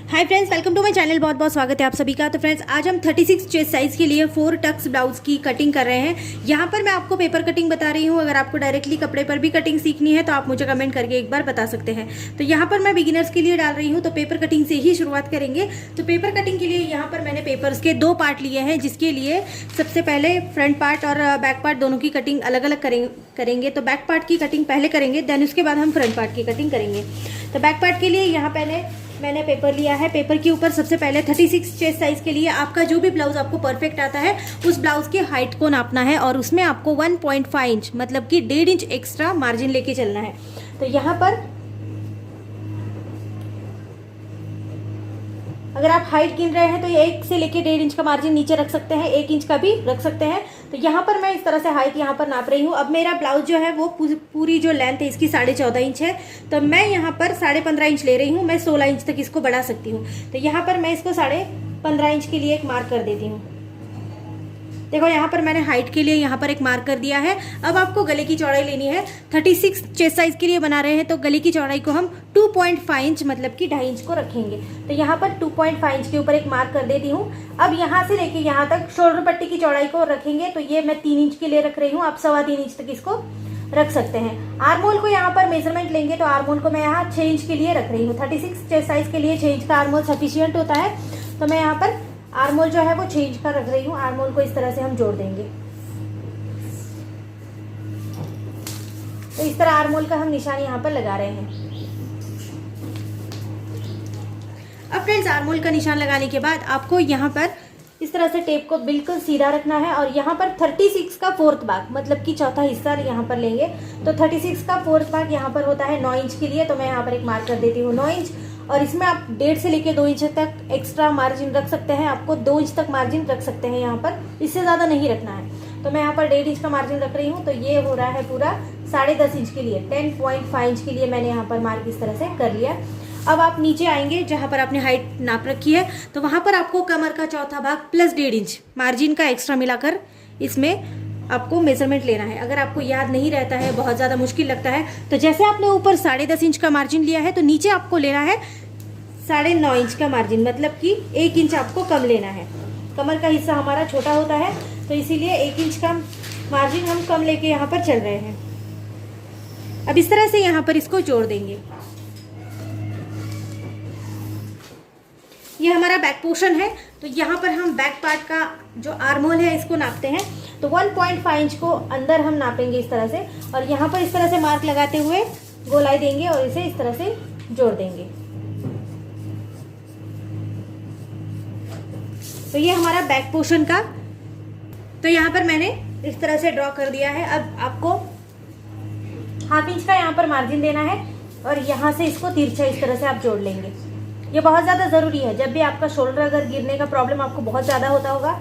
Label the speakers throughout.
Speaker 1: Hi friends, welcome to my channel. बहुत बहुत स्वागत है आप सभी का। तो फ्रेंड्स, आज हम 36 चेस्ट साइज़ के लिए 4 टक्स ब्लाउज की कटिंग कर रहे हैं। यहाँ पर मैं आपको पेपर कटिंग बता रही हूँ। अगर आपको डायरेक्टली कपड़े पर भी कटिंग सीखनी है तो आप मुझे कमेंट करके एक बार बता सकते हैं। तो यहाँ पर मैं बिगिनर्स के लिए डाल रही हूँ, तो पेपर कटिंग से ही शुरुआत करेंगे। तो पेपर कटिंग के लिए यहाँ पर मैंने पेपर्स के 2 पार्ट लिए हैं, जिसके लिए सबसे पहले फ्रंट पार्ट और बैक पार्ट दोनों की कटिंग अलग अलग करेंगे। तो बैक पार्ट की कटिंग पहले करेंगे, देन उसके बाद हम फ्रंट पार्ट की कटिंग करेंगे। तो बैक पार्ट के लिए यहाँ मैंने पेपर लिया है। पेपर के ऊपर सबसे पहले 36 चेस्ट साइज के लिए आपका जो भी ब्लाउज आपको परफेक्ट आता है उस ब्लाउज की हाइट को नापना है और उसमें आपको 1.5 इंच मतलब कि 1.5 इंच एक्स्ट्रा मार्जिन लेके चलना है। तो यहाँ पर अगर आप हाइट गिन रहे हैं तो 1 से लेके 1.5 इंच का मार्जिन नीचे रख सकते हैं, 1 इंच का भी रख सकते हैं। तो यहाँ पर मैं इस तरह से हाइट यहाँ पर नाप रही हूँ। अब मेरा ब्लाउज जो है वो पूरी जो लेंथ है इसकी 14.5 इंच है, तो मैं यहाँ पर 15.5 इंच ले रही हूँ। मैं 16 इंच तक इसको बढ़ा सकती हूँ। तो यहाँ पर मैं इसको 15.5 इंच के लिए एक मार्क कर देती हूँ। देखो, यहाँ पर मैंने हाइट के लिए यहाँ पर एक मार्क कर दिया है। अब आपको गले की चौड़ाई लेनी है। 36 चेस्ट साइज के लिए बना रहे हैं तो गले की चौड़ाई को हम 2.5 इंच मतलब कि 2.5 इंच को रखेंगे। तो यहाँ पर 2.5 इंच के ऊपर एक मार्क कर देती हूँ। अब यहाँ से लेके यहाँ तक शोल्डर पट्टी की चौड़ाई को रखेंगे, तो ये मैं 3 इंच के लिए रख रही हूँ। आप 3.25 इंच तक इसको रख सकते हैं। आर्मोल को यहाँ पर मेजरमेंट लेंगे तो आर्मोल को मैं यहाँ 6 इंच के लिए रख रही हूँ। 36 चेस्ट साइज के लिए 6 इंच का आर्मोल सफिशियंट होता है, तो मैं यहाँ पर आर्मोल जो है वो 6 इंच का रख रही हूँ। आर्मोल को इस तरह से हम जोड़ देंगे। तो इस तरह आर्मोल का हम निशान यहाँ पर लगा रहे हैं। अब फ्रेंड्स, आर्मोल का निशान लगाने के बाद आपको यहाँ पर इस तरह से टेप को बिल्कुल सीधा रखना है और यहाँ पर 36 का 4th भाग मतलब कि चौथा हिस्सा यहाँ पर लेंगे। तो 36 का 4th भाग यहाँ पर होता है 9 इंच के लिए, तो मैं यहाँ पर एक मार्क कर देती हूँ 9 इंच। और इसमें आप 1.5 से लेके 2 इंच तक एक्स्ट्रा मार्जिन रख सकते हैं। आपको 2 इंच तक मार्जिन रख सकते हैं यहाँ पर, इससे ज़्यादा नहीं रखना है। तो मैं यहाँ पर 1.5 इंच का मार्जिन रख रही हूँ। तो ये हो रहा है पूरा 10.5 इंच के लिए, 10.5 इंच के लिए मैंने यहाँ पर मार्क इस तरह से कर लिया। अब आप नीचे आएंगे जहाँ पर आपने हाइट नाप रखी है, तो वहाँ पर आपको कमर का चौथा भाग प्लस 1.5 इंच मार्जिन का एक्स्ट्रा मिलाकर इसमें आपको मेजरमेंट लेना है। अगर आपको याद नहीं रहता है, बहुत ज़्यादा मुश्किल लगता है, तो जैसे आपने ऊपर 10.5 इंच का मार्जिन लिया है तो नीचे आपको लेना है 9.5 इंच का मार्जिन, मतलब कि 1 इंच आपको कम लेना है। कमर का हिस्सा हमारा छोटा होता है, तो इसीलिए 1 इंच का मार्जिन हम कम लेके यहाँ पर चल रहे हैं। अब इस तरह से यहाँ पर इसको जोड़ देंगे। ये हमारा बैक पोर्शन है, तो यहाँ पर हम बैक पार्ट का जो आर्मोल है इसको नापते हैं। तो 1.5 इंच को अंदर हम नापेंगे इस तरह से, और यहाँ पर इस तरह से मार्क लगाते हुए गोलाई देंगे और इसे इस तरह से जोड़ देंगे। तो ये हमारा बैक पोर्शन का, तो यहाँ पर मैंने इस तरह से ड्रॉ कर दिया है। अब आपको 1/2 इंच का यहाँ पर मार्जिन देना है और यहाँ से इसको तिरछा इस तरह से आप जोड़ लेंगे। ये बहुत ज़्यादा ज़रूरी है। जब भी आपका शोल्डर अगर गिरने का प्रॉब्लम आपको बहुत ज़्यादा होता होगा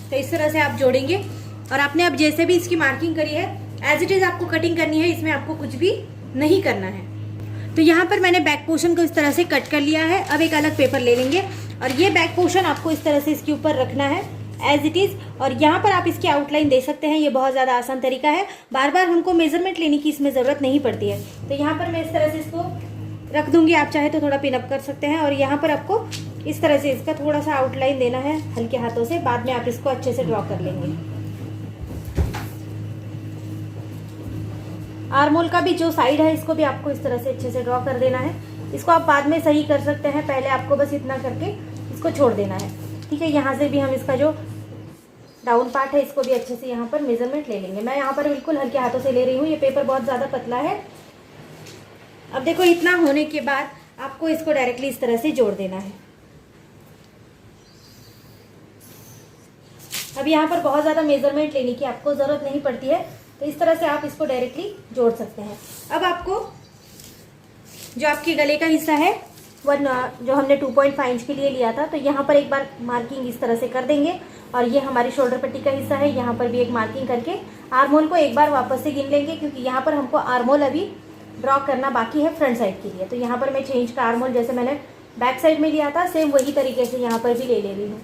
Speaker 1: तो इस तरह से आप जोड़ेंगे। और आपने अब जैसे भी इसकी मार्किंग करी है एज इट इज़ आपको कटिंग करनी है, इसमें आपको कुछ भी नहीं करना है। तो यहाँ पर मैंने बैक पोर्शन को इस तरह से कट कर लिया है। अब एक अलग पेपर ले लेंगे और ये बैक पोर्शन आपको इस तरह से इसके ऊपर रखना है एज इट इज़, और यहाँ पर आप इसकी आउटलाइन दे सकते हैं। ये बहुत ज़्यादा आसान तरीका है, बार बार हमको मेजरमेंट लेने की इसमें ज़रूरत नहीं पड़ती है। तो यहाँ पर मैं इस तरह से इसको रख दूंगी। आप चाहे तो थोड़ा पिन अप कर सकते हैं और यहाँ पर आपको इस तरह से इसका थोड़ा सा आउटलाइन देना है हल्के हाथों से। बाद में आप इसको अच्छे से ड्रॉ कर लेंगे। आर्मोल का भी जो साइड है इसको भी आपको इस तरह से अच्छे से ड्रॉ कर देना है। इसको आप बाद में सही कर सकते हैं, पहले आपको बस इतना करके इसको छोड़ देना है। ठीक है, यहाँ से भी हम इसका जो डाउन पार्ट है इसको भी अच्छे से यहाँ पर मेजरमेंट ले लेंगे। मैं यहाँ पर बिल्कुल हल्के हाथों से ले रही हूँ, ये पेपर बहुत ज़्यादा पतला है। अब देखो, इतना होने के बाद आपको इसको डायरेक्टली इस तरह से जोड़ देना है। अब यहाँ पर बहुत ज़्यादा मेजरमेंट लेने की आपको ज़रूरत नहीं पड़ती है, तो इस तरह से आप इसको डायरेक्टली जोड़ सकते हैं। अब आपको जो आपके गले का हिस्सा है जो हमने 2.5 इंच के लिए लिया था, तो यहाँ पर एक बार मार्किंग इस तरह से कर देंगे। और ये हमारी शोल्डर पट्टी का हिस्सा है, यहाँ पर भी एक मार्किंग करके आर्मोल को एक बार वापस से गिन लेंगे, क्योंकि यहाँ पर हमको आर्मोल अभी ड्रॉ करना बाकी है फ्रंट साइड के लिए। तो यहाँ पर मैं 6 इंच का आर्मोल जैसे मैंने बैक साइड में लिया था सेम वही तरीके से यहाँ पर भी ले रही हूँ।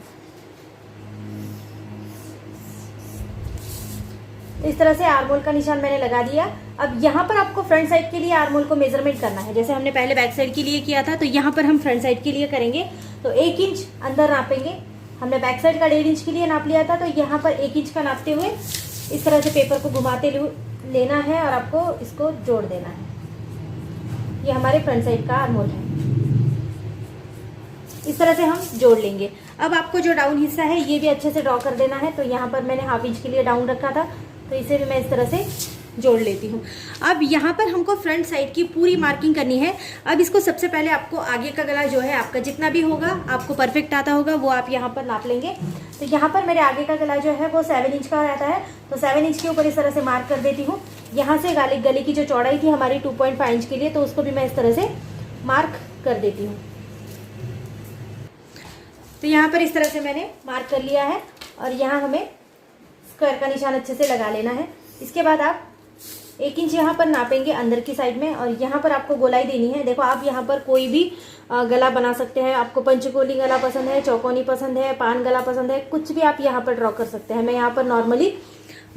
Speaker 1: इस तरह से आर्मोल का निशान मैंने लगा दिया। अब यहाँ पर आपको फ्रंट साइड के लिए आर्म होल को मेजरमेंट करना है, जैसे हमने पहले बैक साइड के लिए किया था, तो यहाँ पर हम फ्रंट साइड के लिए करेंगे। तो 1 इंच अंदर नापेंगे। हमने बैक साइड का 1.5 इंच के लिए नाप लिया था, तो यहाँ पर 1 इंच का नापते हुए इस तरह से पेपर को घुमाते लेना है और आपको इसको जोड़ देना है। ये हमारे फ्रंट साइड का आर्म होल है, इस तरह से हम जोड़ लेंगे। अब आपको जो डाउन हिस्सा है ये भी अच्छे से ड्रॉ कर देना है। तो यहाँ पर मैंने 1/2 इंच के लिए डाउन रखा था, तो इसे भी मैं इस तरह से जोड़ लेती हूँ। अब यहाँ पर हमको फ्रंट साइड की पूरी मार्किंग करनी है। अब इसको सबसे पहले आपको आगे का गला जो है आपका जितना भी होगा, आपको परफेक्ट आता होगा, वो आप यहाँ पर नाप लेंगे। तो यहाँ पर मेरे आगे का गला जो है वो 7 इंच का रहता है, तो 7 इंच के ऊपर इस तरह से मार्क कर देती हूँ। यहाँ से गले की जो चौड़ाई थी हमारी 2.5 इंच के लिए, तो उसको भी मैं इस तरह से मार्क कर देती हूँ। तो यहाँ पर इस तरह से मैंने मार्क कर लिया है और यहाँ हमें स्क्वायर का निशान अच्छे से लगा लेना है। इसके बाद आप 1 इंच यहाँ पर नापेंगे अंदर की साइड में, और यहाँ पर आपको गोलाई देनी है। देखो आप यहाँ पर कोई भी गला बना सकते हैं। आपको पंचकोली गला पसंद है, चौकोनी पसंद है, पान गला पसंद है, कुछ भी आप यहाँ पर ड्रॉ कर सकते हैं। मैं यहाँ पर नॉर्मली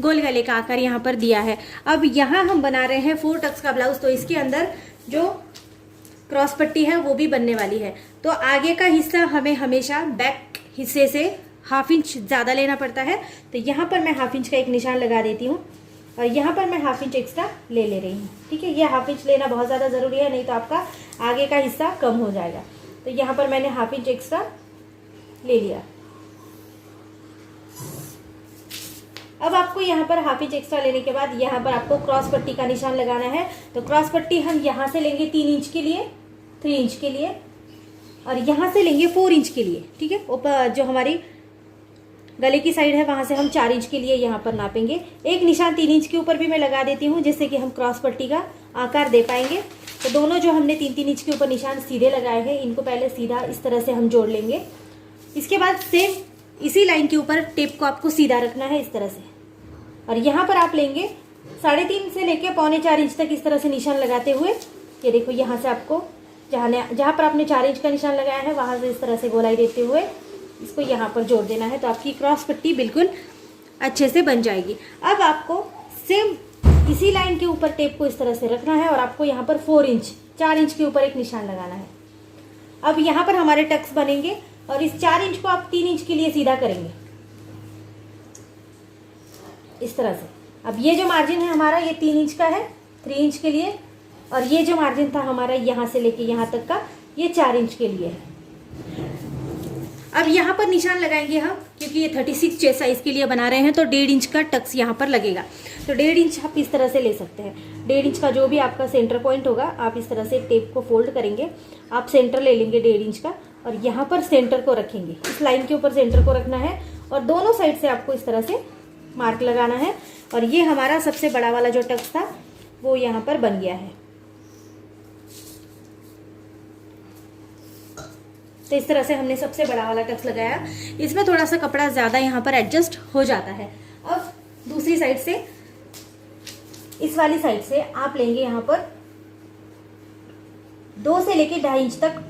Speaker 1: गोल गले का आकार यहाँ पर दिया है। अब यहाँ हम बना रहे हैं 4 टक्स का ब्लाउज, तो इसके अंदर जो क्रॉस पट्टी है वो भी बनने वाली है। तो आगे का हिस्सा हमें हमेशा बैक हिस्से से 1/2 इंच ज़्यादा लेना पड़ता है। तो यहाँ पर मैं 1/2 इंच का एक निशान लगा देती हूँ और यहाँ पर मैं 1/2 इंच एक्स्ट्रा ले रही हूँ। ठीक है, ये 1/2 इंच लेना बहुत ज़्यादा ज़रूरी है, नहीं तो आपका आगे का हिस्सा कम हो जाएगा। तो यहाँ पर मैंने 1/2 इंच एक्स्ट्रा ले लिया। अब आपको यहाँ पर 1/2 इंच एक्स्ट्रा लेने के बाद यहाँ पर आपको क्रॉस पट्टी का निशान लगाना है। तो क्रॉस पट्टी हम यहाँ से लेंगे 3 इंच के लिए, 3 इंच के लिए, और यहाँ से लेंगे 4 इंच के लिए। ठीक है, ऊपर जो हमारी गले की साइड है वहाँ से हम 4 इंच के लिए यहाँ पर नापेंगे। एक निशान 3 इंच के ऊपर भी मैं लगा देती हूँ, जिससे कि हम क्रॉस पट्टी का आकार दे पाएंगे। तो दोनों जो हमने 3-3 इंच के ऊपर निशान सीधे लगाए हैं, इनको पहले सीधा इस तरह से हम जोड़ लेंगे। इसके बाद सेम इसी लाइन के ऊपर टेप को आपको सीधा रखना है इस तरह से, और यहाँ पर आप लेंगे 3.5 से लेके 3.25 इंच तक इस तरह से निशान लगाते हुए, ये देखो यहाँ से आपको जहाँ पर आपने 4 इंच का निशान लगाया है वहाँ से इस तरह से गोलाई देते हुए इसको यहाँ पर जोड़ देना है। तो आपकी क्रॉस पट्टी बिल्कुल अच्छे से बन जाएगी। अब आपको सेम इसी लाइन के ऊपर टेप को इस तरह से रखना है और आपको यहाँ पर 4 इंच के ऊपर एक निशान लगाना है। अब यहाँ पर हमारे टक्स बनेंगे और इस 4 इंच को आप 3 इंच के लिए सीधा करेंगे इस तरह से। अब ये जो मार्जिन है हमारा ये 3 इंच का है 3 इंच के लिए, और ये जो मार्जिन था हमारा यहाँ से लेके यहाँ तक का ये 4 इंच के लिए है। अब यहाँ पर निशान लगाएंगे हम, क्योंकि ये 36 चेस्ट साइज के लिए बना रहे हैं, तो 1.5 इंच का टक्स यहाँ पर लगेगा। तो 1.5 इंच आप इस तरह से ले सकते हैं। 1.5 इंच का जो भी आपका सेंटर पॉइंट होगा, आप इस तरह से टेप को फोल्ड करेंगे, आप सेंटर ले लेंगे 1.5 इंच का, और यहाँ पर सेंटर को रखेंगे। इस लाइन के ऊपर सेंटर को रखना है और दोनों साइड से आपको इस तरह से मार्क लगाना है। और ये हमारा सबसे बड़ा वाला जो टक्स था वो यहाँ पर बन गया है। तो इस तरह से हमने सबसे बड़ा वाला टक्स लगाया। इसमें थोड़ा सा कपड़ा ज़्यादा यहाँ पर एडजस्ट हो जाता है। अब दूसरी साइड से, इस वाली साइड से आप लेंगे यहाँ पर 2 से लेके 2.5 इंच तक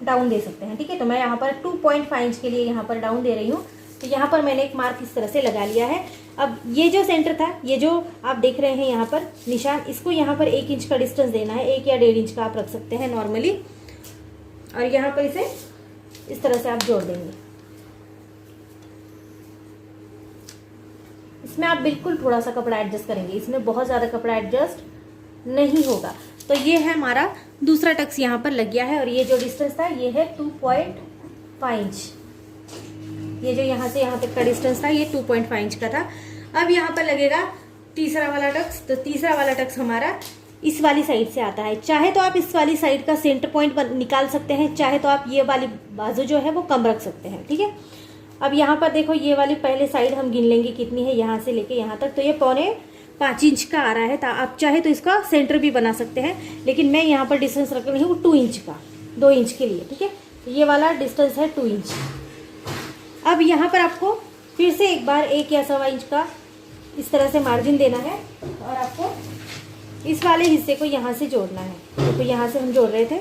Speaker 1: डाउन दे सकते हैं। ठीक है, तो मैं यहाँ पर 2.5 इंच के लिए यहाँ पर डाउन दे रही हूँ। तो यहाँ पर मैंने एक मार्क इस तरह से लगा लिया है। अब ये जो सेंटर था, ये जो आप देख रहे हैं यहाँ पर निशान, इसको यहाँ पर 1 इंच का डिस्टेंस देना है। 1 या 1.5 इंच का आप रख सकते हैं नॉर्मली, और यहाँ पर इसे इस तरह से आप जोड़ देंगे। इसमें आप बिल्कुल थोड़ा सा कपड़ा एडजस्ट करेंगे, इसमें बहुत ज़्यादा कपड़ा एडजस्ट नहीं होगा। तो ये है हमारा दूसरा टक्स यहाँ पर लग गया है, और ये जो डिस्टेंस था ये है 2.5 इंच। ये जो यहाँ से यहाँ तक का डिस्टेंस था ये 2.5 इंच का था। अब यहाँ पर लगेगा तीसरा वाला टक्स। तो तीसरा वाला टक्स हमारा इस वाली साइड से आता है। चाहे तो आप इस वाली साइड का सेंटर पॉइंट निकाल सकते हैं, चाहे तो आप ये वाली बाजू जो है वो कम रख सकते हैं। ठीक है, अब यहाँ पर देखो ये वाली पहले साइड हम गिन लेंगे कितनी है, यहाँ से लेके यहाँ तक। तो ये 4.5 इंच का आ रहा है। तो आप चाहे तो इसका सेंटर भी बना सकते हैं, लेकिन मैं यहाँ पर डिस्टेंस रख रही हूँ 2 इंच का, 2 इंच के लिए। ठीक है, तो ये वाला डिस्टेंस है 2 इंच। अब यहाँ पर आपको फिर से एक बार 1 या 1.25 इंच का इस तरह से मार्जिन देना है, और आपको इस वाले हिस्से को यहाँ से जोड़ना है। तो यहाँ से हम जोड़ रहे थे।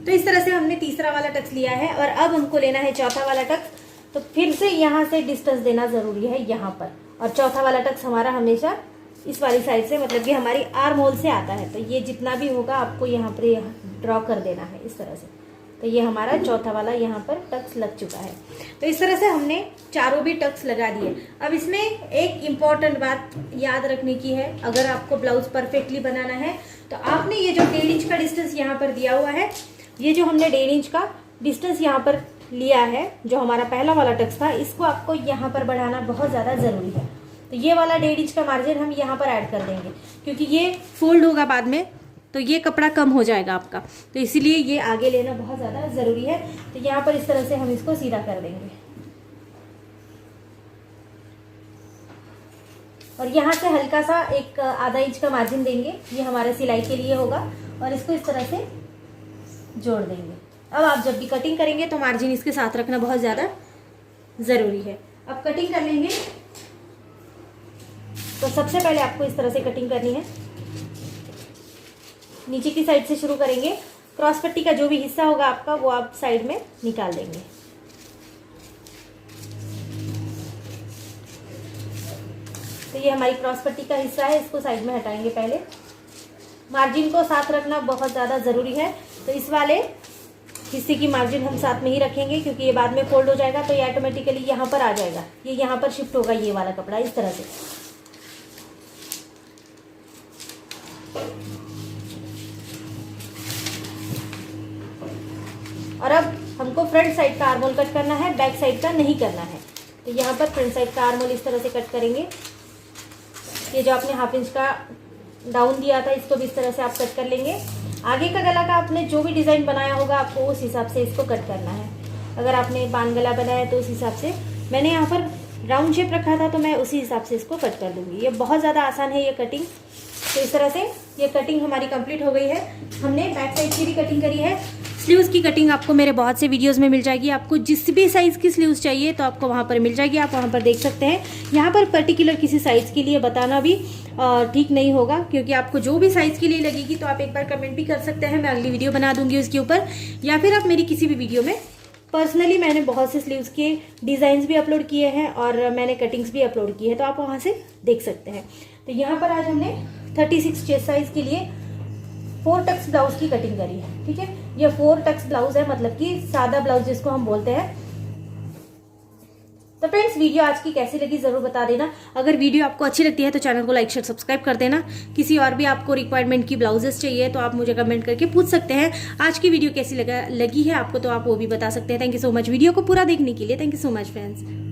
Speaker 1: तो इस तरह से हमने तीसरा वाला टक्स लिया है, और अब हमको लेना है चौथा वाला टक्स। तो फिर से यहाँ से डिस्टेंस देना ज़रूरी है यहाँ पर, और चौथा वाला टक्स हमारा हमेशा इस वाली साइड से, मतलब कि हमारी आर्म होल से आता है। तो ये जितना भी होगा आपको यहाँ पर ड्रॉ कर देना है इस तरह से। तो ये हमारा चौथा वाला यहाँ पर टक्स लग चुका है। तो इस तरह से हमने चारों भी टक्स लगा दिए। अब इसमें एक इम्पॉर्टेंट बात याद रखने की है, अगर आपको ब्लाउज परफेक्टली बनाना है तो आपने ये जो 1.5 इंच का डिस्टेंस यहाँ पर दिया हुआ है, ये जो हमने 1.5 इंच का डिस्टेंस यहाँ पर लिया है, जो हमारा पहला वाला टक्स था, इसको आपको यहाँ पर बढ़ाना बहुत ज़्यादा ज़रूरी है। तो ये वाला 1.5 इंच का मार्जिन हम यहाँ पर ऐड कर देंगे, क्योंकि ये फोल्ड होगा बाद में तो ये कपड़ा कम हो जाएगा आपका, तो इसीलिए ये आगे लेना बहुत ज़्यादा ज़रूरी है। तो यहाँ पर इस तरह से हम इसको सीधा कर देंगे और यहाँ से हल्का सा एक आधा इंच का मार्जिन देंगे, ये हमारे सिलाई के लिए होगा, और इसको इस तरह से जोड़ देंगे। अब आप जब भी कटिंग करेंगे तो मार्जिन इसके साथ रखना बहुत ज़्यादा ज़रूरी है। अब कटिंग कर लेंगे तो सबसे पहले आपको इस तरह से कटिंग करनी है। नीचे की साइड से शुरू करेंगे, क्रॉस पट्टी का जो भी हिस्सा होगा आपका वो आप साइड में निकाल देंगे। तो ये हमारी क्रॉस पट्टी का हिस्सा है, इसको साइड में हटाएंगे। पहले मार्जिन को साथ रखना बहुत ज़्यादा ज़रूरी है, तो इस वाले हिस्से की मार्जिन हम साथ में ही रखेंगे, क्योंकि ये बाद में फोल्ड हो जाएगा तो ये ऑटोमेटिकली यहाँ पर आ जाएगा, ये यहाँ पर शिफ्ट होगा ये वाला कपड़ा इस तरह से। और अब हमको फ्रंट साइड का आर्म होल कट करना है, बैक साइड का नहीं करना है। तो यहाँ पर फ्रंट साइड का आर्म होल इस तरह से कट करेंगे। ये जो आपने 1/2 इंच का डाउन दिया था, इसको भी इस तरह से आप कट कर लेंगे। आगे का गला का आपने जो भी डिज़ाइन बनाया होगा आपको उस हिसाब से इसको कट करना है। अगर आपने बान गला बनाया तो उस हिसाब से, मैंने यहाँ पर राउंड शेप रखा था तो मैं उसी हिसाब से इसको कट कर दूँगी। ये बहुत ज़्यादा आसान है ये कटिंग। तो इस तरह से ये कटिंग हमारी कंप्लीट हो गई है। हमने बैक साइड की भी कटिंग करी है। स्लीव्स की कटिंग आपको मेरे बहुत से वीडियोस में मिल जाएगी। आपको जिस भी साइज़ की स्लीव्स चाहिए तो आपको वहाँ पर मिल जाएगी, आप वहाँ पर देख सकते हैं। यहाँ पर पर्टिकुलर किसी साइज़ के लिए बताना भी ठीक नहीं होगा, क्योंकि आपको जो भी साइज़ के लिए लगेगी तो आप एक बार कमेंट भी कर सकते हैं, मैं अगली वीडियो बना दूंगी उसके ऊपर, या फिर आप मेरी किसी भी वीडियो में पर्सनली, मैंने बहुत से स्लीव्स के डिज़ाइंस भी अपलोड किए हैं और मैंने कटिंग्स भी अपलोड की है, तो आप वहाँ से देख सकते हैं। तो यहाँ पर आज हमने 36 चेस्ट साइज के लिए 4 टक्स ब्लाउज की कटिंग करी है। ठीक है, ये 4 टक्स ब्लाउज है, मतलब कि सादा ब्लाउज जिसको हम बोलते हैं। तो फ्रेंड्स, वीडियो आज की कैसी लगी जरूर बता देना। अगर वीडियो आपको अच्छी लगती है तो चैनल को लाइक शेयर सब्सक्राइब कर देना। किसी और भी आपको रिक्वायरमेंट की ब्लाउजेस चाहिए तो आप मुझे कमेंट करके पूछ सकते हैं। आज की वीडियो कैसी लगी है आपको तो आप वो भी बता सकते हैं। Thank you so much video को पूरा देखने के लिए। Thank you so much friends.